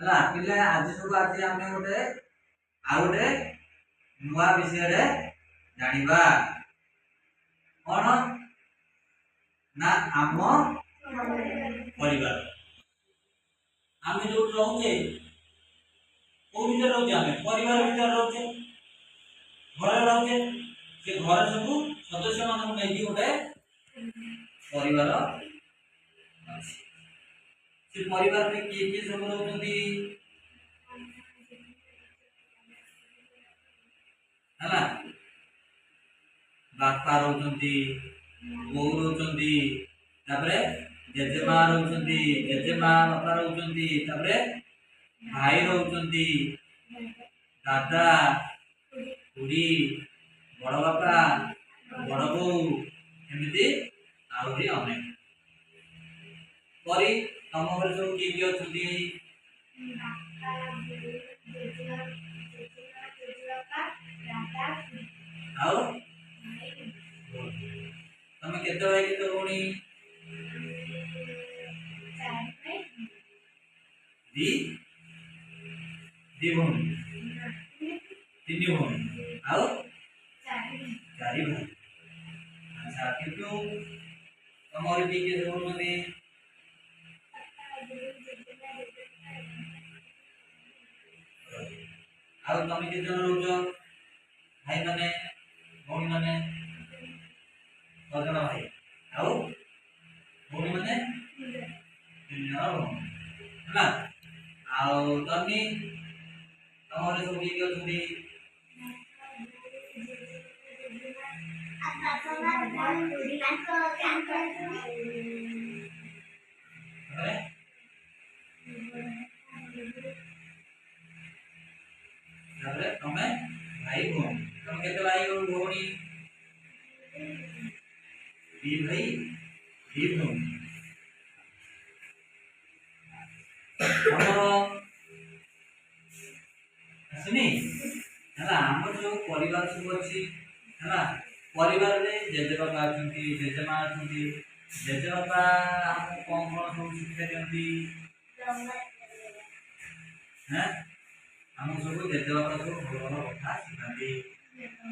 ହେଲା ପିଲେ ଆଜି ସବୁ ଆଜି ଆମେ ଗୋଟେ ଆଉ ଗୋଟେ ନୂଆ विषय जानिबा कौन ना आम परिवार आम जो रोचे को भीतर रोचे आम परिवार भीतर रोचे घर रोचे से घर सब सदस्य मान नहीं गोटे परिवार से परिवार में किए सब रोचंती है बापा रोचंती बोऊ रोचंती तापरे जेजेमा रोचंती जेजेमा बापा रोचंती तापरे भाई रोचंती दादा खुड़ी बड़ बापा बड़ बोऊ एमती आउरी अनेक परी तम घर सब किए किए अछंती आओ तमे केते भाई केते भौणी दी दी भौणी तीन भौणी आओ चारि भाई अच्छा किंतु तमर दी के भौणी आओ तमे केते जन रहउछो भाई माने भौणी माने कजन भाई आओ भौणी माने तीन जन है आओ तनी तमरे सब किए अछंती तमे भाई भौणी तमे केते भाई भौणी दी भाई दी भौणी हमर असनी हला हमर जो परिवार सब अछि हला परिवार रे जेजे बाबा अछंती जेजे मां अछंती जेजे बाबा हम कोन कोन सब शिक्षा देंती हैं हम सब जेजे बाबा सब भलो कथा सिखाती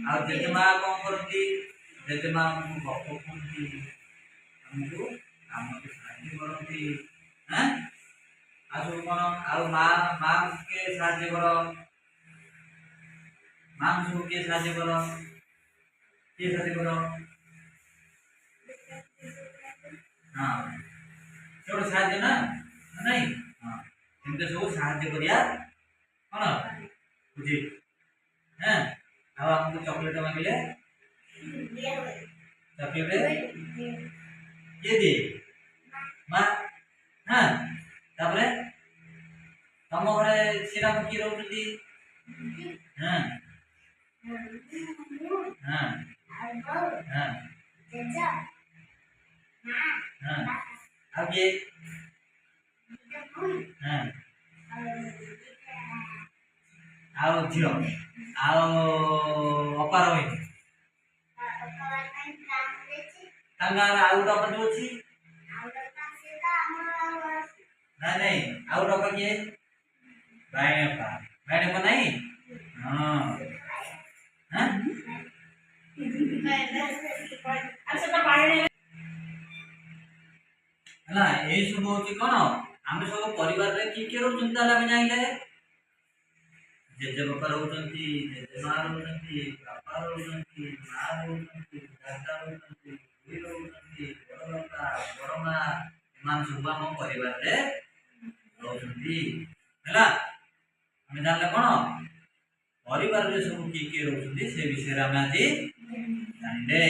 आ जेजे मां कोन करती जेजे मां हमको गप कहती हमको काम के साहाय्य करती हैं आ सब कोन आ मां के साहाय्य करो मां सब के साहाय्य करो के साहाय्य करो हां छोड़ साहाय्य ना नहीं हां इनके सब साहाय्य करिया कोन बुझी हैं अब हमको चॉकलेट मांगले चॉकलेट ये दे मां हां तापरे तम घरे सिरा की रहउती हां हां हां जेजा हां आगे हां आओ झियो आओ अपार होई तंगार आउट ऑफ दोची नहीं नहीं आउट ऑफ के बाय पा मैंने को नहीं हां हां अच्छा तो बाय हला ए सब होची कोन हम सब परिवार रे की के रोचंता लागे जाइले जेजे बापा रोचंती जेजे मां रोचंती बापा रोचंती मां रोचंती दादा रोचंती भाई रोचंती बड़ बापा बड़ मां मान सब हम परिवार रे रोचंती हला हम जानले कोन परिवार रे सब की के रोचंती से विषय रे हम आज जानले।